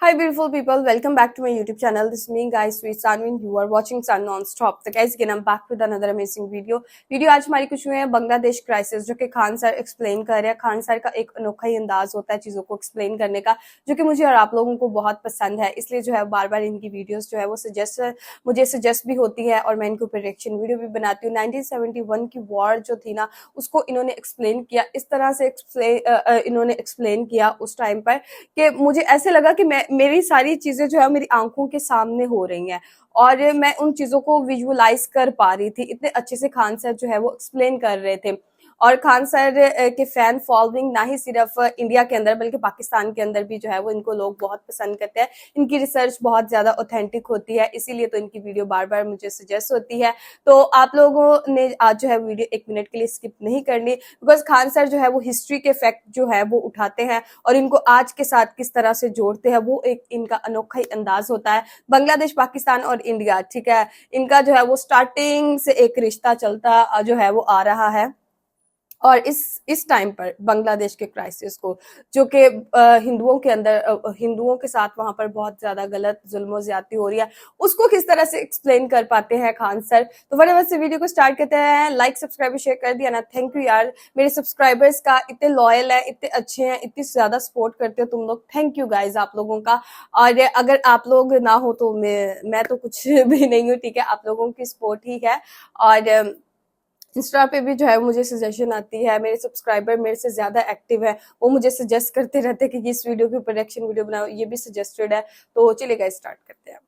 Hi beautiful people, welcome back to my YouTube channel. This is me guys, sweet Sanu and you are watching Sun Non-Stop. So guys, again I'm back with another amazing video. आज हमारी कुछ हुए हैं Bangladesh crisis, जो कि Khan sir explain कर रहे हैं। खान सर का एक अनोखा ही अंदाज होता है चीजों को एक्सप्लेन करने का, जो कि मुझे और आप लोगों को बहुत पसंद है। इसलिए जो है बार बार इनकी वीडियोस जो है वो मुझे सजेस्ट भी होती है और मैं इनको प्रेडिक्शन वीडियो भी बनाती हूँ। 1971 की वॉर जो थी ना, उसको इन्होंने एक्सप्लेन किया, इस तरह से इन्होंने एक्सप्लेन किया उस टाइम पर कि मुझे ऐसे लगा कि मेरी सारी चीजें जो है मेरी आंखों के सामने हो रही हैं और मैं उन चीजों को विजुअलाइज कर पा रही थी। इतने अच्छे से खान सर जो है वो एक्सप्लेन कर रहे थे। और खान सर के फैन फॉलोइंग ना ही सिर्फ इंडिया के अंदर बल्कि पाकिस्तान के अंदर भी जो है वो इनको लोग बहुत पसंद करते हैं। इनकी रिसर्च बहुत ज्यादा ऑथेंटिक होती है, इसीलिए तो इनकी वीडियो बार बार मुझे सजेस्ट होती है। तो आप लोगों ने आज जो है वीडियो 1 मिनट के लिए स्किप नहीं करनी, बिकॉज खान सर जो है वो हिस्ट्री के फैक्ट जो है वो उठाते हैं और इनको आज के साथ किस तरह से जोड़ते हैं, वो एक इनका अनोखा ही अंदाज होता है। बांग्लादेश, पाकिस्तान और इंडिया, ठीक है, इनका जो है वो स्टार्टिंग से एक रिश्ता चलता जो है वो आ रहा है। और इस टाइम पर बांग्लादेश के क्राइसिस को, जो कि हिंदुओं के अंदर हिंदुओं के साथ वहां पर बहुत ज्यादा गलत जुल्म ज्यादती हो रही है, उसको किस तरह से एक्सप्लेन कर पाते हैं खान सर। तो फटाफट से वीडियो को स्टार्ट करते हैं। लाइक सब्सक्राइब शेयर कर दिया ना, थैंक यू यार, मेरे सब्सक्राइबर्स का इतने लॉयल है, इतने अच्छे हैं, इतनी ज्यादा सपोर्ट करते हो तुम लोग। थैंक यू गाइज आप लोगों का। और अगर आप लोग ना हो तो मैं तो कुछ भी नहीं हूँ, ठीक है, आप लोगों की सपोर्ट ही है। और इंस्टा पे भी जो है मुझे सजेशन आती है, मेरे सब्सक्राइबर मेरे से ज्यादा एक्टिव है, वो मुझे सजेस्ट करते रहते हैं कि इस वीडियो की प्रोडक्शन वीडियो बनाओ, ये भी सजेस्टेड है। तो चलिएगा स्टार्ट करते हैं।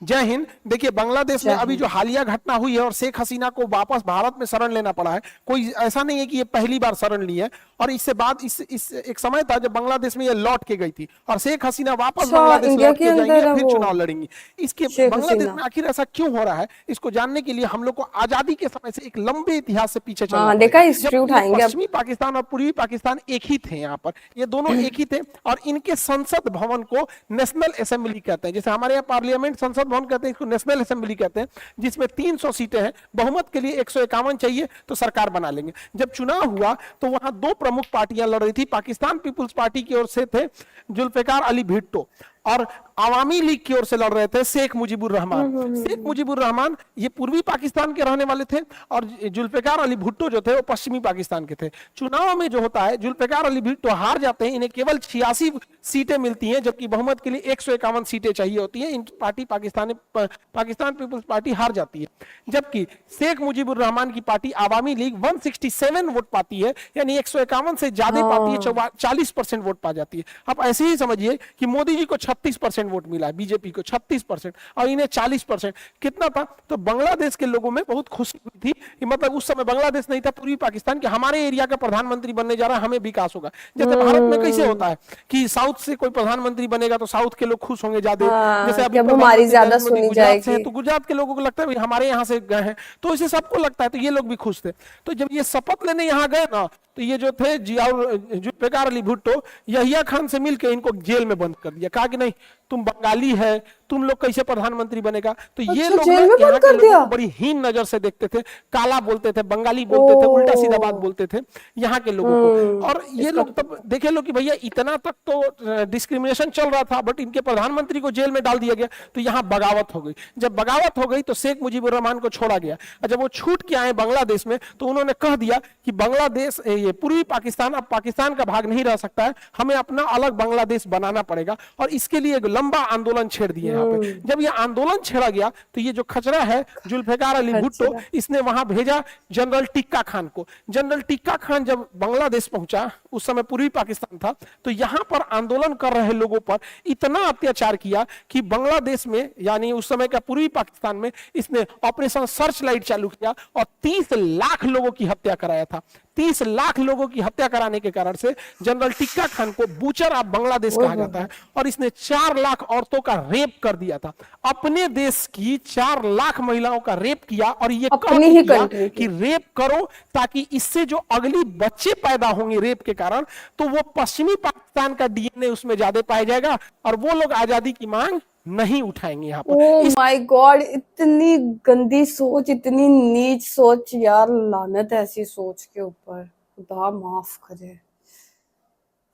जय हिंद। देखिए, बांग्लादेश में अभी जो हालिया घटना हुई है और शेख हसीना को वापस भारत में शरण लेना पड़ा है, कोई ऐसा नहीं है कि ये पहली बार शरण ली है। और इससे बाद इस एक समय था जब बांग्लादेश में ये लौट के गई थी और शेख हसीना वापस बांग्लादेश लौट के जाएंगी, फिर चुनाव लड़ेंगी। इसके बांग्लादेश में आखिर ऐसा क्यों हो रहा है, इसको जानने के लिए हम लोग को आजादी के समय से एक लंबे इतिहास से पीछे चलना देखा, जब पश्चिमी पाकिस्तान और पूर्वी पाकिस्तान एक ही थे, यहाँ पर ये दोनों एक ही थे। और इनके संसद भवन को नेशनल असेंबली कहते हैं, जैसे हमारे यहाँ पार्लियामेंट संसद भवन कहते हैं, इसको नेशनल असेंबली कहते हैं, जिसमें 300 सीटें हैं। बहुमत के लिए 151 चाहिए तो सरकार बना लेंगे। जब चुनाव हुआ तो वहां दो प्रमुख पार्टियां लड़ रही थी। पाकिस्तान पीपुल्स पार्टी की ओर से थे जुल्फिकार अली भुट्टो और आवामी लीग की ओर से लड़ रहे थे शेख मुजीबुर रहमान। शेख मुजीबुर रहमान ये पूर्वी पाकिस्तान के रहने वाले थे और जुल्फिकार अली भुट्टो जो थे वो पश्चिमी पाकिस्तान के थे। चुनाव में जो होता है, जुल्फिकार अली भुट्टो हार जाते हैं, इन्हें केवल 86 सीटें मिलती हैं, जबकि बहुमत के लिए 151 सीटें चाहिए होती हैं। इनकी पार्टी पाकिस्तान पीपुल्स पार्टी हार जाती है, जबकि शेख मुजीबुर रहमान की पार्टी आवामी लीग 167 वोट पाती है, यानी 151 से ज्यादा पाती है, 40% वोट पा जाती है। अब ऐसे ही समझिए कि मोदी जी को 36% वोट मिला है, बीजेपी को 36% और इन्हें 40%। कितना था? तो बांग्लादेश के लोगों में बहुत खुशी हुई थी कि मतलब उस समय बांग्लादेश नहीं था, पूर्वी पाकिस्तान के हमारे एरिया का प्रधानमंत्री बनने जा रहा है, हमें विकास होगा। जैसे भारत में कैसे होता है कि साउथ से कोई प्रधानमंत्री बनेगा तो साउथ के लोग खुश होंगे ज्यादा। जैसे अभी हमारी ज्यादा सुनी गुजरात से है तो गुजरात के लोगों को लगता है हमारे यहाँ से गए हैं, तो इसे सबको लगता है, तो ये लोग भी खुश थे। तो जब ये शपथ लेने यहाँ गए ना, तो ये जो थे जुल्फिकार अली भुट्टो, यहिया खान से मिलकर इनको जेल में बंद कर दिया। कहा कि नहीं, तुम बंगाली है, तुम लोग कैसे प्रधानमंत्री बनेगा। तो ये लोग यहाँ के लोगों को बड़ी हीन नजर से देखते थे, काला बोलते थे, बंगाली बोलते थे, उल्टा सीधा बात बोलते थे यहाँ के लोगों को। और ये लोग तब देखे लो कि भैया इतना तक तो डिस्क्रिमिनेशन चल रहा था, बट इनके प्रधानमंत्री को जेल में डाल दिया गया, तो यहाँ बगावत हो गई। जब बगावत हो गई तो शेख मुजीबुर रहमान को छोड़ा गया। जब वो छूट के आए बांग्लादेश में तो उन्होंने कह दिया कि बांग्लादेश, ये पूर्वी पाकिस्तान अब पाकिस्तान का भाग नहीं रह सकता है, हमें अपना अलग बांग्लादेश बनाना पड़ेगा। और इसके लिए एक लंबा आंदोलन छेड़ दिए यहाँ पे। जब ये आंदोलन छेड़ा गया तो ये जो खचरा है जुल्फिकार अली भुट्टो, इसने वहां भेजा जनरल टिक्का खान को। जनरल टिक्का खान जब बांग्लादेश पहुंचा, उस समय पूर्वी पाकिस्तान था, तो यहां पर आंदोलन कर रहे लोगों पर इतना अत्याचार किया कि बांग्लादेश में, यानी उस समय का पूर्वी पाकिस्तान में, इसने ऑपरेशन सर्च लाइट चालू किया और 30 लाख लोगों की हत्या कराया था। 30 लाख लोगों की हत्या कराने के कारण से जनरल टिक्का खान को बूचर ऑफ बांग्लादेश कहा जाता है। और इसने 4 लाख औरतों का रेप कर दिया था। अपने देश की 4 लाख महिलाओं का रेप किया और ये कहा कि रेप करो ताकि इससे जो अगली बच्चे पैदा होंगे रेप के कारण, तो वो पश्चिमी पाकिस्तान का डीएनए उसमें ज्यादा पाया जाएगा और वो लोग आजादी की मांग नहीं उठाएंगे यहाँ पर। ओह माय गॉड, इतनी गंदी सोच, इतनी नीच सोच यार, लानत है ऐसी सोच के ऊपर, खुदा माफ करे।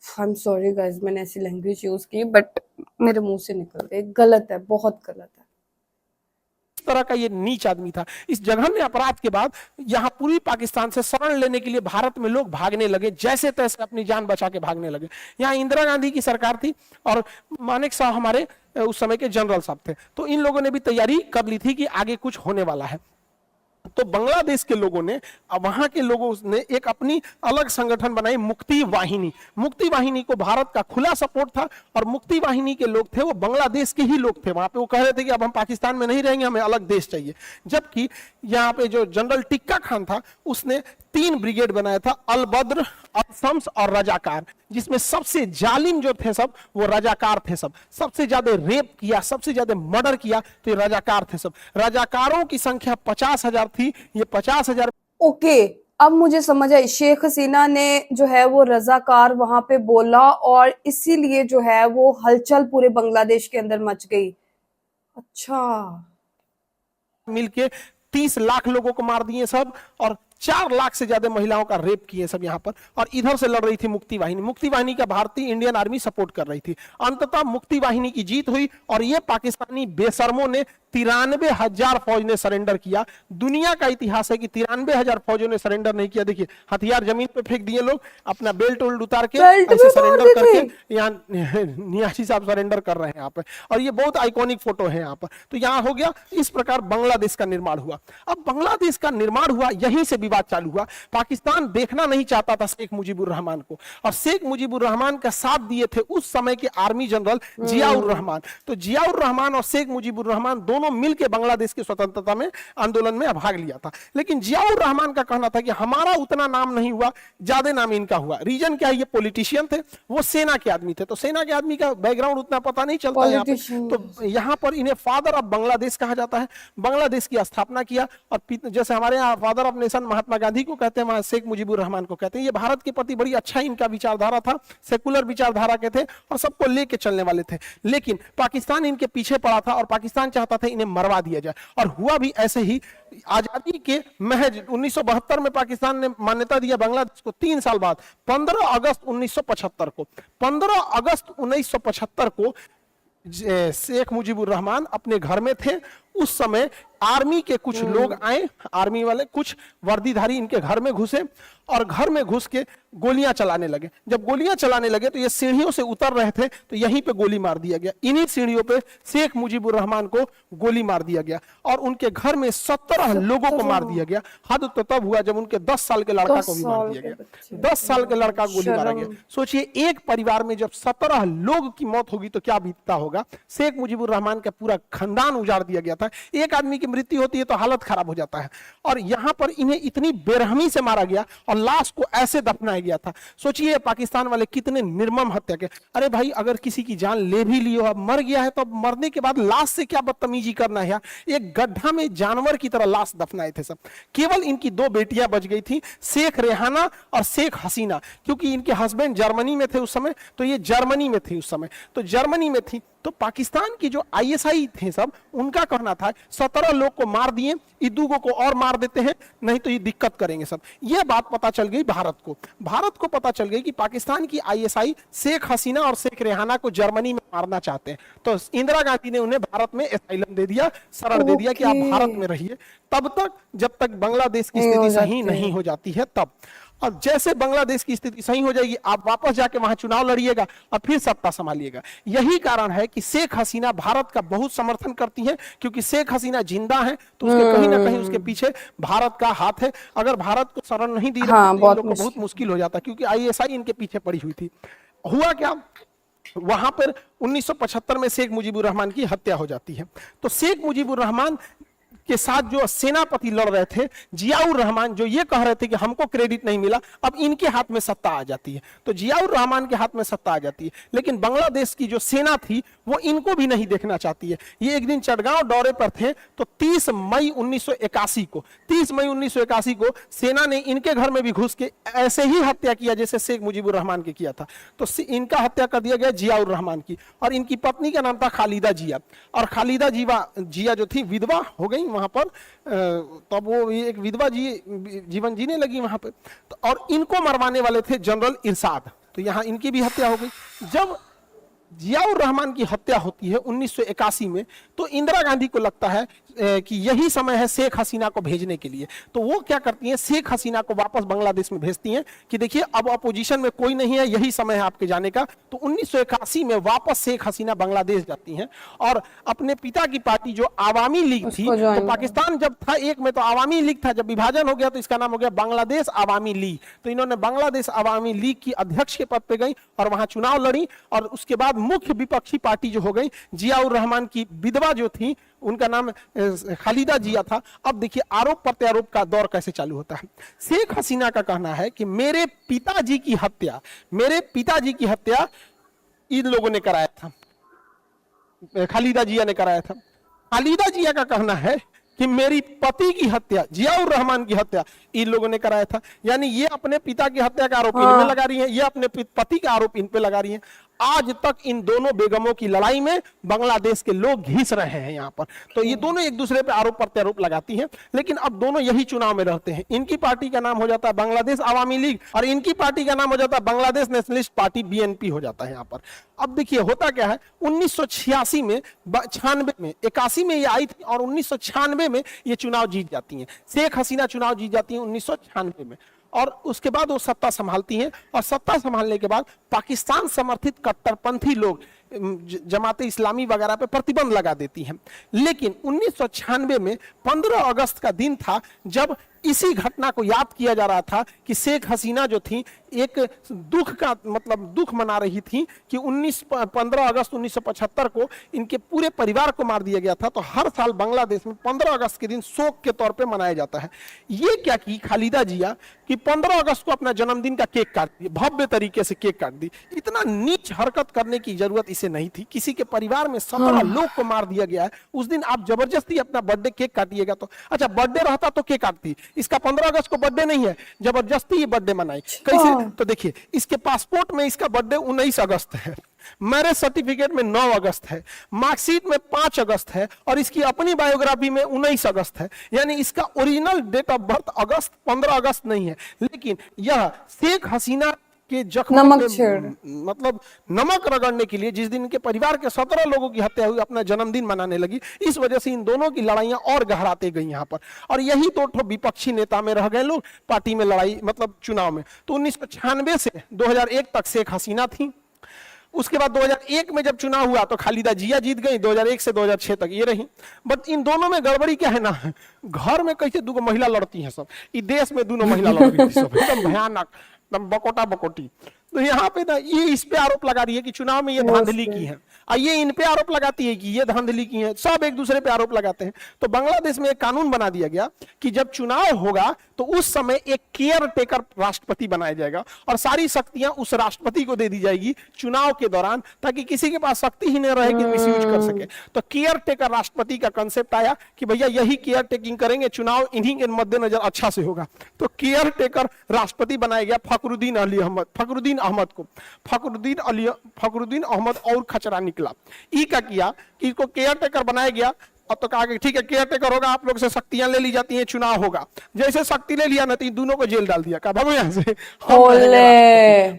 आई एम सॉरी गाइस, मैंने ऐसी लैंग्वेज यूज की बट मेरे मुंह से निकल गई। गलत है, बहुत गलत है। इस तरह का ये नीच आदमी था। इस जघन्य अपराध के बाद यहां पूरी पाकिस्तान से शरण लेने के लिए भारत में लोग भागने लगे, जैसे तैसे अपनी जान बचा के भागने लगे। यहां इंदिरा गांधी की सरकार थी और मानेक साहब हमारे उस समय के जनरल साहब थे, तो इन लोगों ने भी तैयारी कर ली थी कि आगे कुछ होने वाला है। तो बांग्लादेश के लोगों ने, वहां के लोगों ने एक अपनी अलग संगठन बनाई, मुक्ति वाहिनी। मुक्ति वाहिनी को भारत का खुला सपोर्ट था और मुक्ति वाहिनी के लोग थे वो बांग्लादेश के ही लोग थे। वहां पे वो कह रहे थे कि अब हम पाकिस्तान में नहीं रहेंगे, हमें अलग देश चाहिए। जबकि यहाँ पे जो जनरल टिक्का खान था उसने 3 ब्रिगेड बनाया था, अलबद्र, अलशम्स और रजाकार, जिसमें सबसे जालिम जो थे सब वो रजाकार थे। सब सबसे ज्यादा रेप किया, सबसे ज्यादा मर्डर किया तो ये रजाकार थे। सब रजाकारों की संख्या 50,000 थी। ये 50,000 ओके, अब मुझे समझ आई। शेख हसीना ने जो है वो रजाकार वहां पे बोला और इसीलिए जो है वो हलचल पूरे बांग्लादेश के अंदर मच गई। अच्छा, मिलके 30 लाख लोगों को मार दिए सब, और 4 लाख से ज्यादा महिलाओं का रेप किए सब यहाँ पर। और इधर से लड़ रही थी मुक्ति वाहिनी। मुक्ति वाहिनी का भारतीय इंडियन आर्मी सपोर्ट कर रही थी। अंततः मुक्ति वाहिनी की जीत हुई और ये पाकिस्तानी बेशर्मों ने 93,000 फौज ने सरेंडर किया। दुनिया का इतिहास है कि 93,000 फौजों ने सरेंडर नहीं किया। देखिए हथियार जमीन पे फेंक दिए लोग, अपना बेल्ट उल्ट उतार के ऐसे सरेंडर करके यहाँ नियासी साहब सरेंडर कर रहे हैं यहाँ पे। और ये बहुत आइकॉनिक फोटो है यहाँ पर। तो यहाँ हो गया, इस प्रकार बांग्लादेश का निर्माण हुआ। अब बांग्लादेश का निर्माण हुआ, यहीं से विवाद चालू हुआ। पाकिस्तान देखना नहीं चाहता था शेख मुजीबुर रहमान को, और शेख मुजीबुर रहमान का साथ दिए थे उस समय के आर्मी जनरल जियाउर रहमान। तो जियाउर रहमान और शेख मुजीबुर रहमान दोनों मिलकर बांग्लादेश की स्वतंत्रता में आंदोलन में भाग लिया था। लेकिन जियाउर रहमान का कहना था कि हमारा उतना नाम नहीं हुआ, ज्यादा नाम इनका हुआ। रीजन क्या है, ये पॉलिटिशियन थे, वो सेना के आदमी थे, तो सेना के आदमी का बैकग्राउंड उतना पता नहीं चलता यहाँ पे। तो यहाँ पर इन्हें फादर ऑफ बांग्लादेश कहा जाता है। बांग्लादेश की स्थापना किया, और जैसे हमारे यहाँ father of nation Mahatma Gandhi को कहते हैं, वहां शेख मुजीबुर रहमान को कहते हैं। ये भारत के प्रति बड़ी अच्छा इनका विचारधारा था, सेकुलर विचारधारा के थे और सबको लेके चलने वाले थे। लेकिन पाकिस्तान इनके पीछे पड़ा था और पाकिस्तान चाहता था इन्हें मरवा दिया जाए, और हुआ भी ऐसे ही। आजादी के महज 1972 में पाकिस्तान ने मान्यता दिया बांग्लादेश को। 3 साल बाद 15 अगस्त 1975 को 15 अगस्त 1975 को शेख मुजीबुर रहमान अपने घर में थे। उस समय आर्मी के कुछ लोग आए, आर्मी वाले कुछ वर्दीधारी इनके घर में घुसे और घर में घुस के गोलियां चलाने लगे। जब गोलियां चलाने लगे तो ये सीढ़ियों से उतर रहे थे, तो यहीं पे गोली मार दिया गया। इन्हीं सीढ़ियों पे शेख मुजीबुर रहमान को गोली मार दिया गया और उनके घर में 17 लोगों को मार दिया गया। हद तो तब हुआ जब उनके 10 साल के लड़का को भी मार दिया गया। 10 साल के लड़का गोली मारा गया। सोचिए, एक परिवार में जब 17 लोग की मौत होगी तो क्या बीतता होगा। शेख मुजीबुर रहमान का पूरा खानदान उजाड़ दिया गया था। एक आदमी की मृत्यु होती है तो हालत खराब हो जाता है, और यहां पर इन्हें इतनी बेरहमी से मारा गया और लाश को ऐसे दफनाया गया था। सोचिए पाकिस्तान वाले कितने निर्मम हत्या के। अरे भाई, अगर किसी की जान ले भी लियो, अब मर गया है, तो अब मरने के बाद लाश से क्या बदतमीजी करना है। एक गड्ढा में जानवर की तरह लाश दफनाए थे सब। केवल इनकी 2 बेटियां बच गई थी, शेख रेहाना और शेख हसीना, क्योंकि इनके हस्बैंड जर्मनी में थे उस समय, तो ये जर्मनी में थी उस समय, तो जर्मनी में थी। तो पाकिस्तान की जो आईएसआई थे सब, उनका कहना था 17 लोग को मार दिए, इदूगो को और मार देते हैं, नहीं तो ये दिक्कत करेंगे सब। ये बात पता चल गई भारत को। भारत को पता चल गई कि पाकिस्तान की आईएसआई शेख हसीना और शेख रेहाना को जर्मनी में मारना चाहते हैं। तो इंदिरा गांधी ने उन्हें भारत में एसाइलम दे दिया, शरण दे दिया कि आप भारत में रहिए, तब तक जब तक बांग्लादेश की स्थिति सही नहीं हो जाती है तब। और जैसे बांग्लादेश की स्थिति सही हो जाएगी, आप वापस जाके वहां चुनाव लड़िएगा और फिर सत्ता संभालिएगा। यही कारण है कि शेख हसीना भारत का बहुत समर्थन करती हैं, क्योंकि शेख हसीना जिंदा है तो उसके कहीं ना कहीं उसके पीछे भारत का हाथ है। अगर भारत को शरण नहीं दी तो बहुत मुश्किल हो जाता, क्योंकि आईएसआई इनके पीछे पड़ी हुई थी। हुआ क्या, वहां पर 1975 में शेख मुजीबुर रहमान की हत्या हो जाती है। तो शेख मुजीबुर रहमान के साथ जो सेनापति लड़ रहे थे जियाउर रहमान, जो ये कह रहे थे कि हमको क्रेडिट नहीं मिला, अब इनके हाथ में सत्ता आ जाती है। तो जियाउर रहमान के हाथ में सत्ता आ जाती है, लेकिन बांग्लादेश की जो सेना थी वो इनको भी नहीं देखना चाहती है। ये एक दिन चटगांव दौरे पर थे, तो 30 मई 1981 को सेना ने इनके घर में भी घुस के ऐसे ही हत्या किया जैसे शेख मुजीबुर रहमान के किया था। तो इनका हत्या कर दिया गया जियाउर रहमान की, और इनकी पत्नी का नाम था खालिदा जिया। और खालिदा जिया जो थी विधवा हो गई वहां पर, तब वो एक विधवा जीवन जीने लगी वहां पे। तो और इनको मरवाने वाले थे जनरल इरशाद। तो यहाँ इनकी भी हत्या हो गई। जब जियाउर रहमान की हत्या होती है 1981 में, तो इंदिरा गांधी को लगता है कि यही समय है शेख हसीना को भेजने के लिए। तो वो क्या करती हैं, शेख हसीना को वापस बांग्लादेश में भेजती हैं कि देखिए अब अपोजिशन में कोई नहीं है, यही समय है आपके जाने का। तो 1981 में वापस शेख हसीना बांग्लादेश जाती हैं और अपने पिता की पार्टी जो आवामी लीग थी, तो पाकिस्तान जब था एक में तो आवामी लीग था, जब विभाजन हो गया तो इसका नाम हो गया बांग्लादेश आवामी लीग। तो इन्होंने बांग्लादेश आवामी लीग की अध्यक्ष के पद पे गई और वहां चुनाव लड़ी और उसके बाद मुख्य विपक्षी पार्टी जो हो गई, जियाउर रहमान की विधवा जो थी उनका नाम खालिदा जिया था। अब देखिए आरोप प्रत्यारोप का दौर कैसे चालू होता है। शेख हसीना का कहना है कि मेरे पिताजी की हत्या इन लोगों ने कराया था, खालिदा जिया ने कराया था। खालिदा जिया का कहना है कि मेरी पति की हत्या, जियाउर रहमान की हत्या इन लोगों ने कराया था। यानी ये अपने पिता की हत्या का आरोप इन पे लगा रही हैं, ये अपने पति का आरोप इन पे लगा रही हैं। आज तक इन दोनों बेगमों की लड़ाई में बांग्लादेश के लोग घिस रहे हैं यहाँ पर। तो ये दोनों एक दूसरे पे आरोप प्रत्यारोप लगाती हैं, लेकिन अब दोनों यही चुनाव में रहते हैं। इनकी पार्टी का नाम हो जाता है बांग्लादेश आवामी लीग और इनकी पार्टी का नाम हो जाता है बांग्लादेश नेशनलिस्ट पार्टी, बीएनपी हो जाता है यहाँ पर। अब देखिए होता क्या है, 1986 में, 96 में, 81 में ये आई थी और 1996 में ये चुनाव जीत जाती हैं। शेख हसीना चुनाव जीत जाती हैं 1996 में और उसके बाद वो सत्ता संभालती हैं और सत्ता संभालने के बाद पाकिस्तान समर्थित कट्टरपंथी लोग जमाते इस्लामी वगैरह पे प्रतिबंध लगा देती हैं। लेकिन 1996 में 15 अगस्त का दिन था जब इसी घटना को याद किया जा रहा था कि शेख हसीना जो थी एक दुख का मतलब दुख मना रही थी कि 15 अगस्त 1975 को इनके पूरे परिवार को मार दिया गया था। तो हर साल बांग्लादेश में 15 अगस्त के दिन शोक के तौर पे मनाया जाता है। ये क्या की खालिदा जिया कि 15 अगस्त को अपना जन्मदिन का केक काट दिया, भव्य तरीके से केक काट दी। इतना नीच हरकत करने की जरूरत इसे नहीं थी। किसी के परिवार में 17 लोग को मार दिया गया है, उस दिन आप जबरदस्ती अपना बर्थडे केक काटिएगा तो अच्छा, बर्थडे रहता तो केक काटती, इसका 15 अगस्त को बर्थडे नहीं है, जबरदस्ती ये बर्थडे मनाई कैसे? तो देखिए इसके पासपोर्ट में इसका बर्थडे 19 अगस्त है, मैरिज सर्टिफिकेट में 9 अगस्त है, मार्कशीट में 5 अगस्त है और इसकी अपनी बायोग्राफी में 19 अगस्त है। यानी इसका ओरिजिनल डेट ऑफ बर्थ 15 अगस्त नहीं है। लेकिन यह शेख हसीना के जख्म मतलब नमक रगड़ने के लिए जिस दिन इनके परिवार के 17 लोगों की हत्या हुई, अपना जन्मदिन मनाने लगी। इस वजह से इन दोनों की लड़ाइयां और गहराते गई यहाँ पर और यही दो ठो विपक्षी नेता में रह गए लोग पार्टी में लड़ाई मतलब चुनाव में। तो 1996 से 2001 तक शेख हसीना थी। उसके बाद 2001 में जब चुनाव हुआ तो खालिदा जिया जीत गई, 2001 से 2006 तक ये रही। बट इन दोनों में गड़बड़ी क्या है ना, घर में कैसे दो महिला लड़ती हैं सब, इस देश में दोनों महिला लड़ रही थी सब, एकदम भयानक, एकदम बकोटा बकोटी। तो यहाँ पे ना ये इस पे आरोप लगा रही है कि चुनाव में ये धांधली की है और ये इन पे आरोप लगाती है कि ये धांधली की है। सब एक दूसरे पे आरोप लगाते हैं। तो बांग्लादेश में एक कानून बना दिया गया कि जब चुनाव होगा तो उस समय एक केयर टेकर राष्ट्रपति बनाया जाएगा और सारी शक्तियां उस राष्ट्रपति को दे दी जाएगी चुनाव के दौरान, ताकि किसी के पास शक्ति ही नहीं रहे कि मिसयूज कर सके। तो केयर टेकर राष्ट्रपति का कंसेप्ट आया कि भैया यही केयर टेकिंग करेंगे, चुनाव इन्हीं के मद्देनजर अच्छा से होगा। तो केयर टेकर राष्ट्रपति बनाया गया फखरुद्दीन अहमद को। फखरुद्दीन अहमद और खचरा निकला। ई का किया कि इसको केयर टेकर बनाया गया और तो कहा कि ठीक है केयर टेकर होगा, आप लोग से शक्तियां ले ली जाती हैं, चुनाव होगा। जैसे शक्ति ले लिया ना तो दोनों को जेल डाल दिया, कहा भागो यहां से,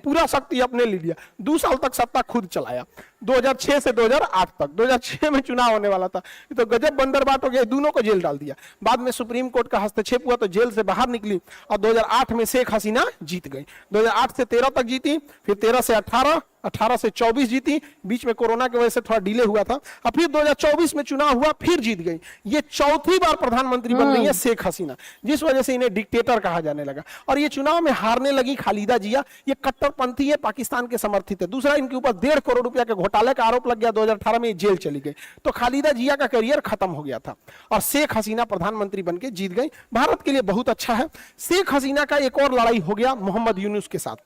पूरा शक्ति अपने ले लिया। 2 साल तक सत्ता खुद चलाया, 2006 से 2008 तक। 2006 में चुनाव होने वाला था, तो गजब बंदरबाट हो गया, दोनों को जेल डाल दिया। बाद में सुप्रीम कोर्ट का हस्तक्षेप हुआ तो जेल से बाहर निकली और 2008 में शेख हसीना जीत गई। 2008 से 13 तक जीती, फिर 13 से 18, 18 से 24 जीती। बीच में कोरोना की वजह से थोड़ा डिले हुआ था और फिर 2024 में चुनाव हुआ, फिर जीत गई। ये चौथी बार प्रधानमंत्री बन गई है शेख हसीना, जिस वजह से इन्हें डिक्टेटर कहा जाने लगा। और ये चुनाव में हारने लगी खालिदा जिया। ये कट्टरपंथी है, पाकिस्तान के समर्थित है। दूसरा, इनके ऊपर 1.5 करोड़ रुपया के घोटाले का आरोप लग गया, 2018 में जेल चली गई। तो खालिदा जिया का करियर खत्म हो गया था और शेख हसीना प्रधानमंत्री बनके जीत गई। भारत के लिए बहुत अच्छा है। शेख हसीना का एक और लड़ाई हो गया मोहम्मद यूनुस के साथ।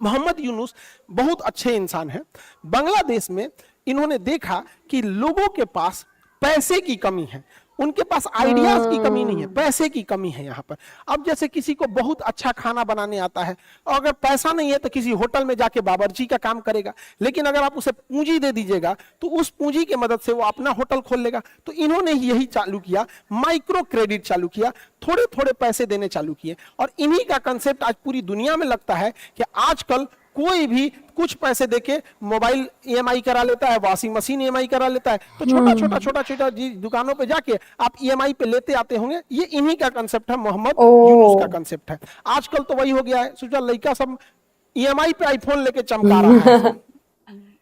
मोहम्मद यूनुस बहुत अच्छे इंसान हैं। बांग्लादेश में इन्होंने देखा कि लोगों के पास पैसे की कमी है, उनके पास आइडियाज की कमी नहीं है, पैसे की कमी है यहाँ पर। अब जैसे किसी को बहुत अच्छा खाना बनाने आता है और अगर पैसा नहीं है तो किसी होटल में जाके बावर्ची का काम करेगा, लेकिन अगर आप उसे पूंजी दे दीजिएगा तो उस पूंजी की मदद से वो अपना होटल खोल लेगा। तो इन्होंने यही चालू किया, माइक्रो क्रेडिट चालू किया, थोड़े थोड़े पैसे देने चालू किए और इन्हीं का कंसेप्ट आज पूरी दुनिया में लगता है कि आजकल कोई भी कुछ पैसे देके मोबाइल ईएमआई करा लेता है, वॉशिंग मशीन ईएमआई करा लेता है। तो छोटा छोटा दुकानों पे जाके आप ईएमआई पे लेते आते होंगे। ये इन्हीं का कंसेप्ट है, मोहम्मद यूनुस का कंसेप्ट है। आजकल तो वही हो गया है, सोचा लड़का सब ईएमआई पे आईफोन लेके चमका रहा है,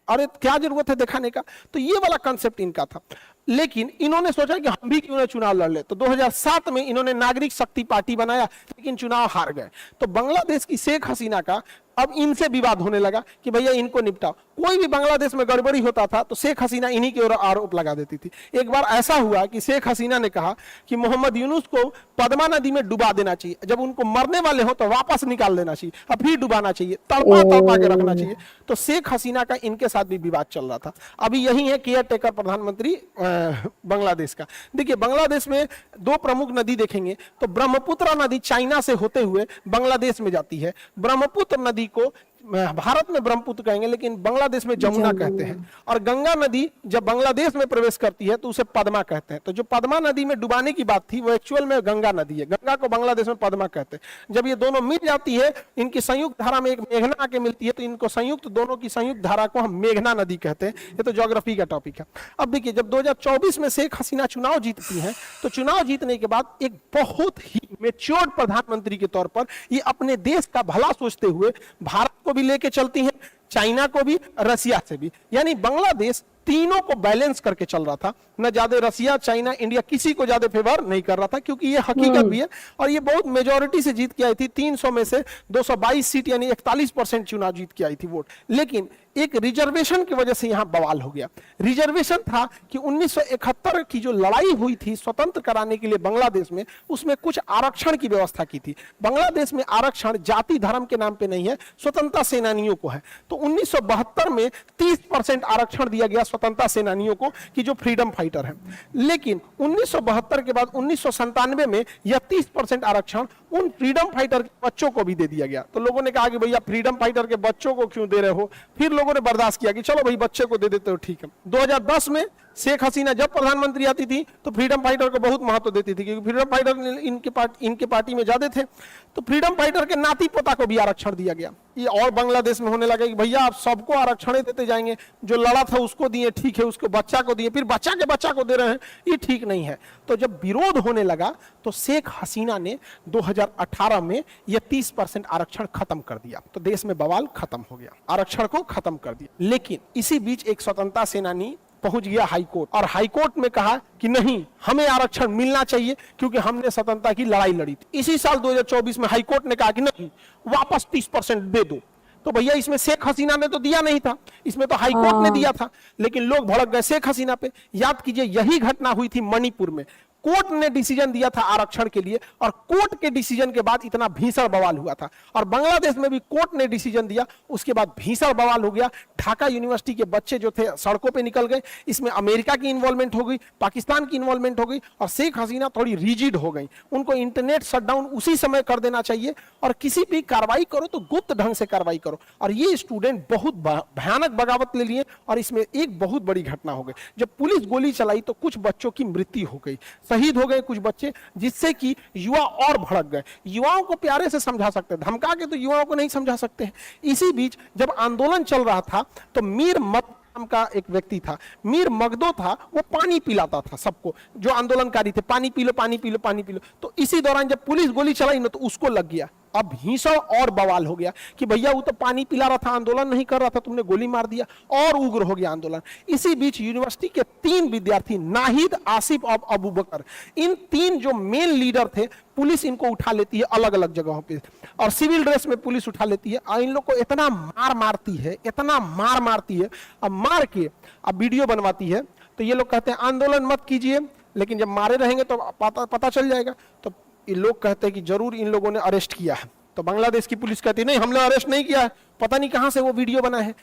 अरे क्या जरूरत है दिखाने का। तो ये वाला कंसेप्ट इनका था। लेकिन इन्होंने सोचा कि हम भी क्यों ना चुनाव लड़ ले। तो 2007 में इन्होंने नागरिक शक्ति पार्टी बनाया, लेकिन चुनाव हार गए। तो बांग्लादेश की शेख हसीना का अब इनसे विवाद होने लगा कि भैया इनको निपटाओ। कोई भी बांग्लादेश में गड़बड़ी होता था तो शेख हसीना इन्हीं की ओर आरोप लगा देती थी। एक बार ऐसा हुआ कि शेख हसीना ने कहा कि मोहम्मद यूनुस को पद्मा नदी में डुबा देना चाहिए, जब उनको मरने वाले हो तो वापस निकाल देना चाहिए, अब फिर डुबाना चाहिए, तड़पा तड़पा के रखना चाहिए। तो शेख हसीना का इनके साथ भी विवाद चल रहा था। अभी यही है केयर टेकर प्रधानमंत्री बांग्लादेश का। देखिए बांग्लादेश में दो प्रमुख नदी देखेंगे तो ब्रह्मपुत्र नदी चाइना से होते हुए बांग्लादेश में जाती है। ब्रह्मपुत्र नदी को भारत में ब्रह्मपुत्र कहेंगे, लेकिन बांग्लादेश में जमुना कहते हैं। और गंगा नदी जब बांग्लादेश में प्रवेश करती है तो उसे पद्मा कहते हैं। तो जो पद्मा नदी में डुबाने की बात थी वो एक्चुअल में गंगा नदी है, गंगा को बांग्लादेश में पद्मा कहते हैं। जब ये दोनों मिल जाती है, इनकी संयुक्त धारा में एक मेघना आके मिलती है, तो इनको संयुक्त, दोनों की संयुक्त धारा को हम मेघना नदी कहते हैं। ये तो ज्योग्राफी का टॉपिक है। अब देखिए जब 2024 में शेख हसीना चुनाव जीतती है, तो चुनाव जीतने के बाद एक बहुत ही मैच्योर्ड प्रधानमंत्री के तौर पर ये अपने देश का भला सोचते हुए भारत को भी लेके चलती हैं, चाइना को भी, रसिया से भी। यानी बांग्लादेश तीनों को बैलेंस करके चल रहा था। न ज्यादा रसिया, चाइना, इंडिया किसी को ज्यादा फेवर नहीं कर रहा था, क्योंकि ये हकीकत भी है। और ये बहुत मेजोरिटी से जीत के आई थी, 300 में से 222 सीट यानी 41% चुनाव जीत के आई थी वोट। लेकिन एक रिजर्वेशन की वजह से यहां बवाल हो गया। रिजर्वेशन था कि 1971 की जो लड़ाई हुई थी स्वतंत्र कराने के लिए बांग्लादेश में, उसमें कुछ आरक्षण की व्यवस्था की थी। बांग्लादेश में आरक्षण जाति धर्म के नाम पे नहीं है, स्वतंत्रता सेनानियों को है। तो 1972 में 30% आरक्षण दिया गया स्वतंत्रता सेनानियों को कि जो फ्रीडम फाइटर है। लेकिन 1972 के बाद 1997 में यह 30% आरक्षण उन फ्रीडम फाइटर के बच्चों को भी दे दिया गया। तो लोगों ने कहा कि भैया फ्रीडम फाइटर के बच्चों को क्यों दे रहे हो। फिर लोगों ने बर्दाश्त किया कि चलो भाई बच्चे को दे देते हो, ठीक है। 2010 में शेख हसीना जब प्रधानमंत्री आती थी तो फ्रीडम फाइटर को बहुत महत्व देती थी, क्योंकि फ्रीडम फाइटर इनके पार्टी में ज्यादा थे। तो फ्रीडम फाइटर के नाती पोता को भी आरक्षण दिया गया। ये और बांग्लादेश में होने लगा कि भैया आप सबको आरक्षण देते जाएंगे, जो लड़ा था उसको दिए ठीक है, उसको बच्चा को दिए, फिर बच्चा के बच्चा को दे रहे हैं, ये ठीक नहीं है। तो जब विरोध होने लगा तो शेख हसीना ने 2018 में यह 30% आरक्षण खत्म कर दिया। तो देश में बवाल खत्म हो गया, आरक्षण को खत्म कर दिया। लेकिन इसी बीच एक स्वतंत्रता सेनानी पहुंच गया हाईकोर्ट, और हाईकोर्ट में कहा कि नहीं, हमें आरक्षण मिलना चाहिए क्योंकि हमने स्वतंत्रता की लड़ाई लड़ी थी। इसी साल 2024 में हाईकोर्ट ने कहा कि नहीं, वापस 30% दे दो। तो भैया इसमें शेख हसीना ने तो दिया नहीं था, इसमें तो हाईकोर्ट ने दिया था। लेकिन लोग भड़क गए शेख हसीना पे। याद कीजिए यही घटना हुई थी मणिपुर में। कोर्ट ने डिसीजन दिया था आरक्षण के लिए, और कोर्ट के डिसीजन के बाद इतना भीषण बवाल हुआ था। और बांग्लादेश में भी कोर्ट ने डिसीजन दिया, उसके बाद भीषण बवाल हो गया। ढाका यूनिवर्सिटी के बच्चे जो थे सड़कों पे निकल गए। इसमें अमेरिका की इन्वॉल्वमेंट हो गई, पाकिस्तान की इन्वॉल्वमेंट हो गई, और शेख हसीना थोड़ी रिजिड हो गई। उनको इंटरनेट शटडाउन उसी समय कर देना चाहिए, और किसी भी कार्रवाई करो तो गुप्त ढंग से कार्रवाई करो। और ये स्टूडेंट बहुत भयानक बगावत ले लिए, और इसमें एक बहुत बड़ी घटना हो गई। जब पुलिस गोली चलाई तो कुछ बच्चों की मृत्यु हो गई, शहीद हो गए कुछ बच्चे, जिससे कि युवा और भड़क गए। युवाओं को प्यारे से समझा सकते, धमका के तो युवाओं को नहीं समझा सकते हैं। इसी बीच जब आंदोलन चल रहा था तो मीर मत नाम का एक व्यक्ति था, मीर मगदो था, वो पानी पिलाता था सबको, जो आंदोलनकारी थे, पानी पी लो पानी पी लो पानी पी लो। तो इसी दौरान जब पुलिस गोली चलाई ना तो उसको लग गया। अब भीषण और बवाल हो गया कि भैया वो तो पानी पिला रहा था, आंदोलन नहीं कर रहा था, तुमने गोली मार दिया। और उग्र हो गया आंदोलन। इसी बीच यूनिवर्सिटी के 3 विद्यार्थी, नाहिद, आसिफ और अबू बकर, इन 3 जो मेन लीडर थे, पुलिस इनको उठा लेती है अलग अलग जगहों पे, और सिविल ड्रेस में पुलिस उठा लेती है। और इन लोग को इतना मार मारती है, इतना मार मारती है, अब मार के अब वीडियो बनवाती है। तो ये लोग कहते हैं आंदोलन मत कीजिए, लेकिन जब मारे रहेंगे तो पता चल जाएगा। तो ये लोग कहते हैं कि जरूर इन लोगों ने अरेस्ट किया है। तो बांग्लादेश की पुलिस कहती है नहीं, हमने अरेस्ट नहीं किया है, पता नहीं कहां से वो वीडियो बना है।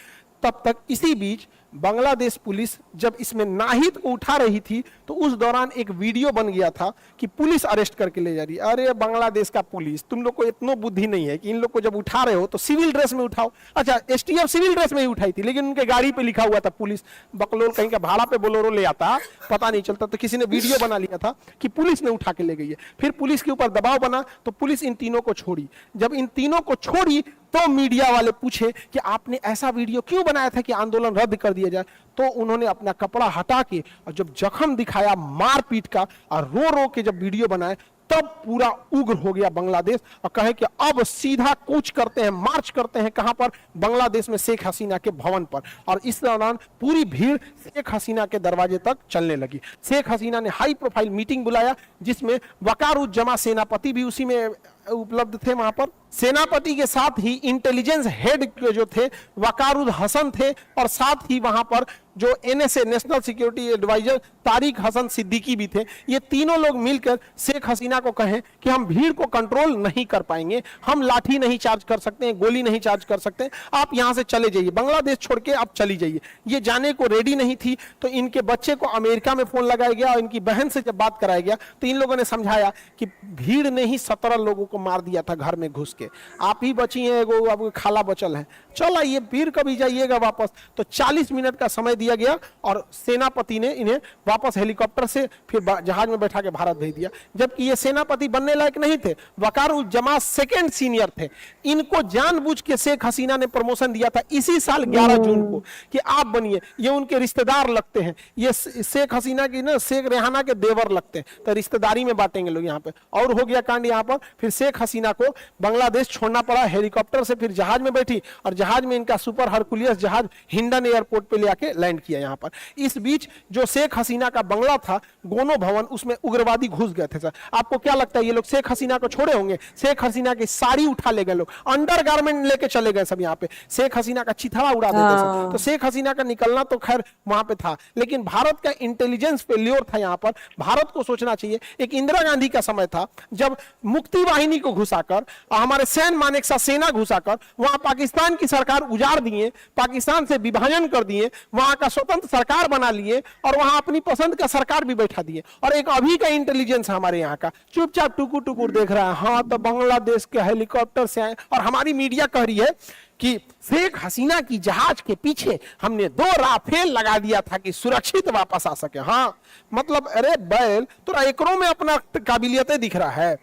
तब तक इसी बीच बांग्लादेश पुलिस जब इसमें नाहिद को उठा रही थी तो उस दौरान एक वीडियो बन गया था कि पुलिस अरेस्ट करके ले जा रही है। अरे बांग्लादेश का पुलिस, तुम लोग को इतना बुद्धि नहीं है कि इन लोग को जब उठा रहे हो तो सिविल ड्रेस में उठाओ। अच्छा, एसटीएफ सिविल ड्रेस में ही उठाई थी, लेकिन उनके गाड़ी पे लिखा हुआ था पुलिस। बकलोल कहीं का भाड़ा पे बोलोरो ले आता, पता नहीं चलता। तो किसी ने वीडियो बना लिया था कि पुलिस ने उठा के ले गई है। फिर पुलिस के ऊपर दबाव बना तो पुलिस इन तीनों को छोड़ी। जब इन तीनों को छोड़ी तो मीडिया वाले पूछे कि आपने ऐसा वीडियो क्यों बनाया था कि आंदोलन रद्द कर दिया जाए, तो उन्होंने अपना कपड़ा हटा के और जब जख्म दिखाया मारपीट का और रो रो के जब वीडियो बनाए, तब पूरा उग्र हो गया बांग्लादेश और कहे कि अब सीधा कूच करते हैं, मार्च करते हैं कहां पर, बांग्लादेश में शेख हसीना के भवन पर। और इस दौरान पूरी भीड़ शेख हसीना के दरवाजे तक चलने लगी। शेख हसीना ने हाई प्रोफाइल मीटिंग बुलाया जिसमें वकारुज्जमा सेनापति भी उसी में उपलब्ध थे। वहां पर सेनापति के साथ ही इंटेलिजेंस हेड जो थे वकारुल हसन थे और साथ ही वहां पर जो NSA national security advisor Tariq Hasan Siddiqui भी थे। ये तीनों लोग मिलकर शेख हसीना को कहें कि हम भीड़ को कंट्रोल नहीं कर पाएंगे, हम लाठी नहीं चार्ज कर सकते हैं, गोली नहीं चार्ज कर सकते, आप यहां से चले जाइए, बांग्लादेश छोड़ के आप चली जाइए। ये जाने को रेडी नहीं थी तो इनके बच्चे को अमेरिका में फोन लगाया गया और इनकी बहन से जब बात कराया गया तो इन लोगों ने समझाया कि भीड़ ने ही 17 लोगों को मार दिया था घर में घुस के, आप ही बची हैं, एगो अब खाला बचल है, चल आइए फिर कभी जाइएगा वापस। तो 40 मिनट का समय दिया गया और सेनापति ने इन्हें वापस हेलीकॉप्टर से फिर जहाज में बैठा के भारत भेज दिया। जबकि ये सेनापति बनने लायक नहीं थे, वकारुज्जमा सेकंड सीनियर थे, इनको जानबूझ के शेख हसीना ने प्रमोशन दिया था इसी साल 11 जून को कि आप बनिए। ये उनके रिश्तेदार लगते हैं, ये शेख हसीना की ना शेख रेहाना के देवर लगते हैं, तो रिश्तेदारी में बांटेंगे लोग यहाँ पे। और हो गया कांड यहाँ पर, फिर शेख हसीना को बांग्लादेश छोड़ना पड़ा, हेलीकॉप्टर से फिर जहाज में बैठी और जहाज में इनका सुपर हरकुलियस जहाज हिंडन एयरपोर्ट पे ले आके लैंड किया यहाँ पर। इस बीच जो शेख हसीना का बंगला था गोनो भवन, उसमें उग्रवादी घुस गए थे। सर आपको क्या लगता है ये लोग शेख हसीना को छोड़े होंगे? शेख हसीना की साड़ी उठा ले गए लोग, अंडरगारमेंट लेके चले गए सब यहाँ पे, शेख हसीना का चिथड़ा उड़ा देते सब। तो शेख हसीना का निकलना तो खैर वहां पे था, लेकिन भारत का इंटेलिजेंस फेल्योर था यहाँ पर। भारत को सोचना चाहिए, एक इंदिरा गांधी का समय था जब मुक्ति वाहिनी को घुसाकर हमारे सैन मानेकशा सेना घुसाकर वहां पाकिस्तान की सरकार उजाड़ दिए, पाकिस्तान से विभाजन कर दिए, वहां का स्वतंत्र सरकार बना लिए और वहां अपनी पसंद का सरकार भी बैठा दिए। और एक अभी का इंटेलिजेंस हमारे यहाँ का चुपचाप टुकुर टुकुर देख रहा है, हाँ तो बांग्लादेश के हेलीकॉप्टर से आए। और हमारी मीडिया कह रही है कि शेख हसीना की जहाज के पीछे हमने 2 राफेल लगा दिया था कि सुरक्षित वापस आ सके। हाँ मतलब अरे बैल तो एकरों में अपना काबिलियतें दिख रहा है।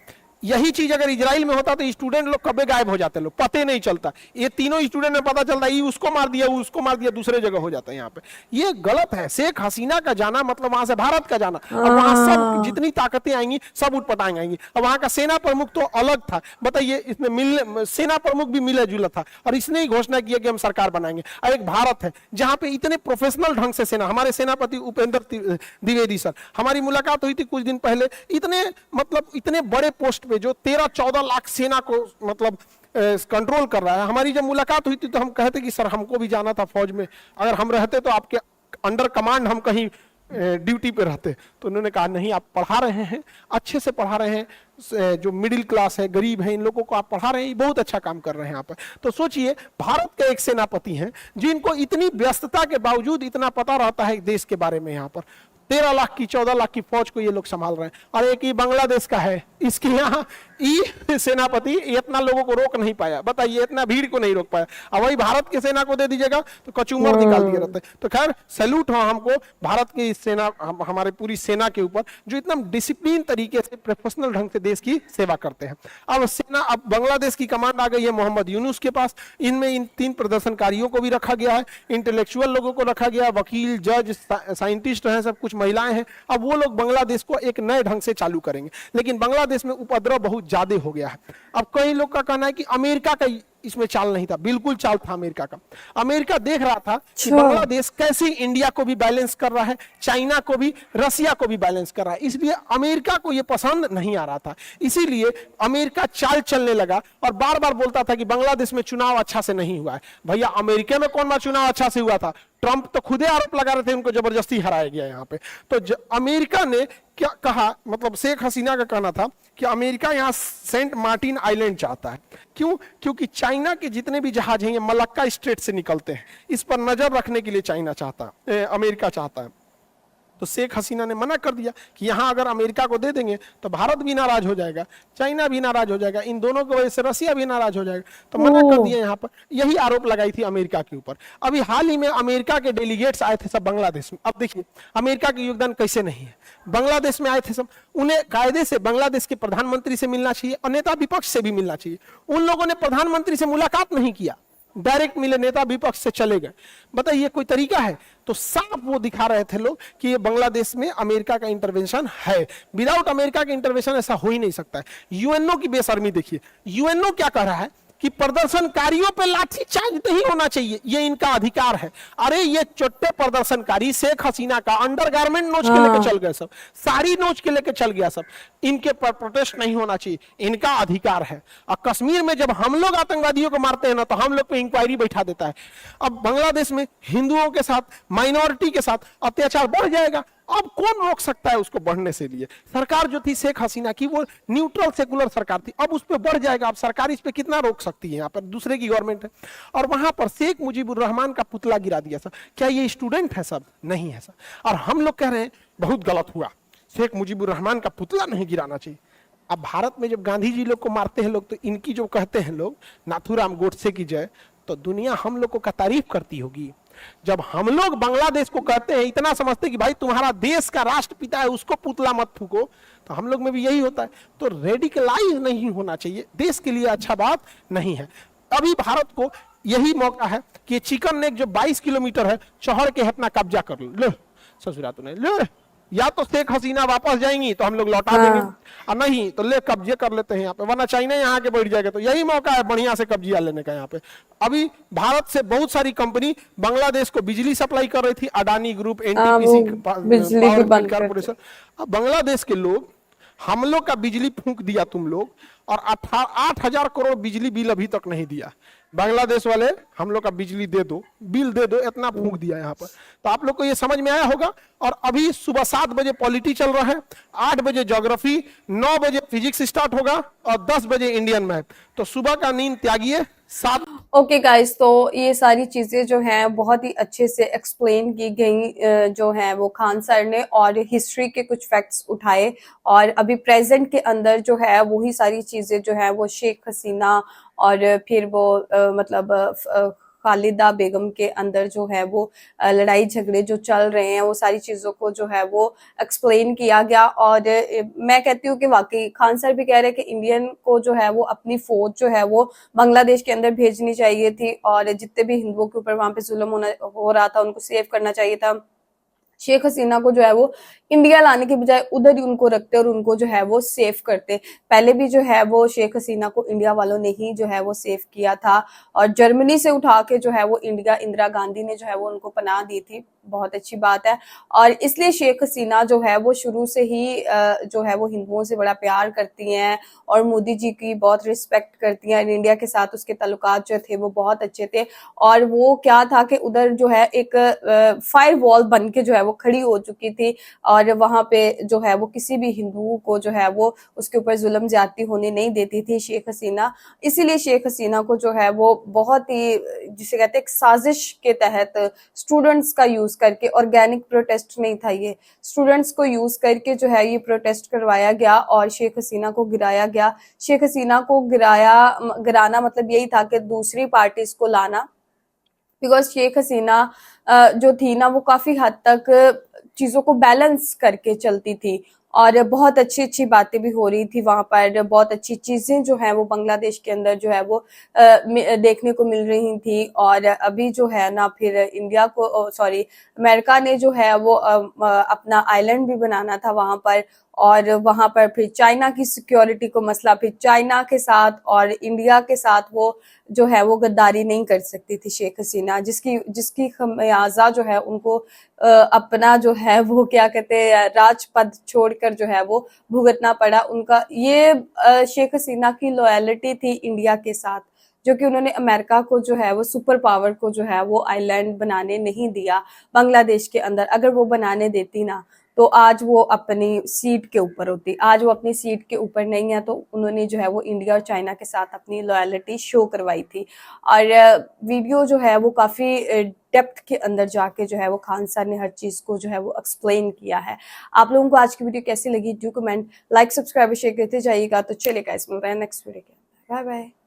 यही चीज अगर इजराइल में होता तो स्टूडेंट लोग कभी गायब हो जाते, लोग पते नहीं चलता। ये तीनों स्टूडेंट में पता चलता ये उसको मार दिया, वो उसको मार दिया, दूसरे जगह हो जाता है। यहाँ पे ये गलत है। शेख हसीना का जाना मतलब वहां से भारत का जाना। अब वहां सब जितनी ताकतें आएंगी सब उठपटांग आएंगी। अब वहां का सेना प्रमुख तो अलग था, बताइए इसमें सेना प्रमुख भी मिला जुला था और इसने ही घोषणा किया कि हम सरकार बनाएंगे। और एक भारत है जहां पे इतने प्रोफेशनल ढंग से सेना, हमारे सेनापति उपेंद्र द्विवेदी सर, हमारी मुलाकात हुई थी कुछ दिन पहले, इतने मतलब इतने बड़े पोस्ट पे जो 13-14 लाख सेना को मतलब कंट्रोल कर रहा है। हमारी जब मुलाकात हुई थी तो हम कहते कि सर हमको भी जाना था फौज में, अगर हम रहते तो आपके अंडर कमांड हम कहीं ड्यूटी पे रहते। तो उन्होंने कहा नहीं, आप पढ़ा रहे हैं, अच्छे से पढ़ा रहे हैं, जो मिडिल क्लास है, गरीब है, इन लोगों को आप पढ़ा रहे हैं, बहुत अच्छा काम कर रहे हैं यहाँ पर। तो सोचिए भारत के एक सेनापति हैं जिनको इतनी व्यस्तता के बावजूद इतना पता रहता है देश के बारे में। यहाँ पर 13 लाख की 14 लाख की फौज को ये लोग संभाल रहे हैं। और एक ही बांग्लादेश का है, इसके यहाँ सेनापति इतना लोगों को रोक नहीं पाया, बताइए इतना भीड़ को नहीं रोक पाया। अब वही भारत की सेना को दे दीजिएगा तो कचूमर निकाल दिए रहते। तो खैर सैल्यूट हो हमको भारत की सेना, हमारे पूरी सेना के ऊपर जो इतना डिसिप्लिन तरीके से प्रोफेशनल ढंग से देश की सेवा करते हैं। अब सेना, अब बांग्लादेश की कमांड आ गई है मोहम्मद यूनुस के पास। इनमें इन 3 प्रदर्शनकारियों को भी रखा गया है, इंटेलेक्चुअल लोगों को रखा गया, वकील, जज, साइंटिस्ट हैं, सब कुछ महिलाएं हैं। अब वो लोग बांग्लादेश को एक नए ढंग से चालू करेंगे। लेकिन बांग्लादेश में उपद्रव बहुत ज्यादा हो गया है। अब कई लोग का कहना है कि अमेरिका का इसमें चाल नहीं था, बिल्कुल चाल था अमेरिका का। अमेरिका देख रहा था कि बांग्लादेश कैसे इंडिया को भी बैलेंस कर रहा है, चाइना को भी, रसिया को भी बैलेंस कर रहा है, इसलिए अमेरिका को यह पसंद नहीं आ रहा था। इसीलिए अमेरिका चाल चलने लगा और बार बार बोलता था कि बांग्लादेश में चुनाव अच्छा से नहीं हुआ है। भैया अमेरिका में कौन सा चुनाव अच्छा से हुआ था? ट्रंप तो खुदे आरोप लगा रहे थे उनको जबरदस्ती हराया गया यहाँ पे। तो अमेरिका ने क्या कहा, मतलब शेख हसीना का कहना था कि अमेरिका यहाँ सेंट मार्टिन आइलैंड चाहता है। क्यों? क्योंकि चाइना के जितने भी जहाज हैं ये मलक्का स्ट्रेट से निकलते हैं, इस पर नजर रखने के लिए चाइना चाहता है, अमेरिका चाहता है। तो शेख हसीना ने मना कर दिया कि यहाँ अगर अमेरिका को दे देंगे तो भारत भी नाराज हो जाएगा, चाइना भी नाराज हो जाएगा, इन दोनों की वजह से रसिया भी नाराज हो जाएगा, तो मना कर दिया यहाँ पर। यही आरोप लगाई थी अमेरिका के ऊपर। अभी हाल ही में अमेरिका के डेलीगेट्स आए थे सब बांग्लादेश में। अब देखिए अमेरिका का योगदान कैसे नहीं है, बांग्लादेश में आए थे सब, उन्हें कायदे से बांग्लादेश के प्रधानमंत्री से मिलना चाहिए और नेता विपक्ष से भी मिलना चाहिए। उन लोगों ने प्रधानमंत्री से मुलाकात नहीं किया, डायरेक्ट मिले, नेता विपक्ष से चले गए। बताइए कोई तरीका है? तो साफ वो दिखा रहे थे लोग कि ये बांग्लादेश में अमेरिका का इंटरवेंशन है। विदाउट अमेरिका के इंटरवेंशन ऐसा हो ही नहीं सकता है। यूएनओ की बेशर्मी देखिए, यूएनओ क्या कह रहा है कि प्रदर्शनकारियों पे लाठीचार्ज नहीं होना चाहिए, ये इनका अधिकार है। अरे ये छोटे प्रदर्शनकारी शेख हसीना का अंडरगारमेंट नोच के लेके चल गए, सब साड़ी नोच के लेके चल गया सब, इनके पर प्रोटेस्ट नहीं होना चाहिए, इनका अधिकार है। और कश्मीर में जब हम लोग आतंकवादियों को मारते हैं ना, तो हम लोग पे इंक्वायरी बैठा देता है। अब बांग्लादेश में हिंदुओं के साथ, माइनॉरिटी के साथ अत्याचार बढ़ जाएगा। अब कौन रोक सकता है उसको बढ़ने से? लिए सरकार जो थी शेख हसीना की, वो न्यूट्रल सेकुलर सरकार थी, अब उस पर बढ़ जाएगा। अब सरकार इस पे कितना रोक सकती है? यहाँ पर दूसरे की गवर्नमेंट है। और वहां पर शेख मुजीबुर रहमान का पुतला गिरा दिया सर। क्या ये स्टूडेंट है सब? नहीं है सर। और हम लोग कह रहे हैं बहुत गलत हुआ, शेख मुजीबुर रहमान का पुतला नहीं गिराना चाहिए। अब भारत में जब गांधी जी लोग को मारते हैं लोग, तो इनकी जो कहते हैं लोग नाथूराम गोडसे की जय, तो दुनिया हम लोग को का तारीफ करती होगी। जब हम लोग बांग्लादेश को कहते हैं, इतना समझते कि भाई तुम्हारा देश का राष्ट्रपिता है, उसको पुतला मत फूको, तो हम लोग में भी यही होता है। तो रेडिकलाइज नहीं होना चाहिए, देश के लिए अच्छा बात नहीं है। अभी भारत को यही मौका है कि चिकन नेक जो 22 किलोमीटर है, चौहड़ के अपना कब्जा कर लो। ससुरा तो नहीं लो, या तो शेख हसीना वापस जाएंगी तो हम लोग लौटा देंगे, और नहीं तो ले कब्जे कर लेते हैं यहाँ पे, वरना चाइना यहाँ के बैठ जाएगा। तो यही मौका है बढ़िया से कब्जा लेने का यहाँ पे। अभी भारत से बहुत सारी कंपनी बांग्लादेश को बिजली सप्लाई कर रही थी, Adani group, NTPC power grid corporation. अब बांग्लादेश के लोग हम लोग का बिजली फूंक दिया तुम लोग, और 8,000 करोड़ बिजली बिल अभी तक नहीं दिया। बांग्लादेश वाले हम लोग का बिजली दे दो, बिल दे दो, इतना फूंक दिया यहाँ पर। तो आप लोग को ये समझ में आया होगा। और अभी सुबह 7 बजे पॉलिटी चल रहा है, 8 बजे ज्योग्राफी, 9 बजे फिजिक्स स्टार्ट होगा और 10 बजे इंडियन मैथ। तो सुबह का नींद त्यागिए। 7 ओके गाइस, तो ये सारी चीजें जो हैं बहुत ही अच्छे से एक्सप्लेन की गई जो है वो खान सर ने, और हिस्ट्री के कुछ फैक्ट्स उठाए, और अभी प्रेजेंट के अंदर जो है वही सारी चीजें जो है वो शेख हसीना और फिर वो खालिदा बेगम के अंदर जो है वो लड़ाई झगड़े जो चल रहे हैं, वो सारी चीजों को जो है वो एक्सप्लेन किया गया। और मैं कहती हूँ कि वाकई खान सर भी कह रहे हैं कि इंडियन को जो है वो अपनी फौज जो है वो बांग्लादेश के अंदर भेजनी चाहिए थी, और जितने भी हिंदुओं के ऊपर वहां पे जुल्म हो रहा था उनको सेव करना चाहिए था। शेख हसीना को जो है वो इंडिया लाने के बजाय उधर ही उनको रखते और उनको जो है वो सेव करते। पहले भी जो है वो शेख हसीना को इंडिया वालों ने ही जो है वो सेव किया था, और जर्मनी से उठा के जो है वो इंडिया, इंदिरा गांधी ने जो है वो उनको पनाह दी थी। बहुत अच्छी बात है। और इसलिए शेख हसीना जो है वो शुरू से ही जो है वो हिंदुओं से बड़ा प्यार करती हैं, और मोदी जी की बहुत रिस्पेक्ट करती हैं। इंडिया के साथ उसके ताल्लुकात जो थे वो बहुत अच्छे थे, और वो क्या था कि उधर जो है एक फायर वॉल बन के जो है वो खड़ी हो चुकी थी, और वहां पे जो है वो किसी भी हिंदू को जो है वो उसके ऊपर जुल्म ज्यादती होने नहीं देती थी शेख हसीना। इसीलिए शेख हसीना को जो है वो बहुत ही, जिसे कहते हैं, एक साजिश के तहत स्टूडेंट्स का यूज करके, ऑर्गेनिक प्रोटेस्ट नहीं था ये, स्टूडेंट्स को यूज करके जो है ये प्रोटेस्ट करवाया गया और शेख हसीना को गिराया गया। शेख हसीना को गिराना मतलब यही था कि दूसरी पार्टीज को लाना, बिकॉज शेख हसीना जो थी ना वो काफी हद तक चीजों को बैलेंस करके चलती थी, और बहुत अच्छी अच्छी बातें भी हो रही थी वहां पर। बहुत अच्छी चीजें जो है वो बांग्लादेश के अंदर जो है वो देखने को मिल रही थी। और अभी जो है ना फिर इंडिया को, सॉरी, अमेरिका ने जो है वो अपना आइलैंड भी बनाना था वहां पर, और वहां पर फिर चाइना की सिक्योरिटी को मसला, फिर चाइना के साथ और इंडिया के साथ वो जो है वो गद्दारी नहीं कर सकती थी शेख हसीना, जिसकी खमियाजा जो है उनको अपना जो है वो क्या कहते हैं राजपद छोड़कर जो है वो भुगतना पड़ा। उनका ये शेख हसीना की लॉयलिटी थी इंडिया के साथ, जो कि उन्होंने अमेरिका को जो है वो सुपर पावर को जो है वो आइलैंड बनाने नहीं दिया बांग्लादेश के अंदर। अगर वो बनाने देती ना तो आज वो अपनी सीट के ऊपर होती। आज वो अपनी सीट के ऊपर नहीं है, तो उन्होंने जो है वो इंडिया और चाइना के साथ अपनी लॉयल्टी शो करवाई थी। और वीडियो जो है वो काफ़ी डेप्थ के अंदर जाके जो है वो खान सर ने हर चीज़ को जो है वो एक्सप्लेन किया है। आप लोगों को आज की वीडियो कैसी लगी? Do comment, like, subscribe, share करते जाइएगा। तो चलिए गाइस, मिलते हैं नेक्स्ट वीडियो के। Bye bye.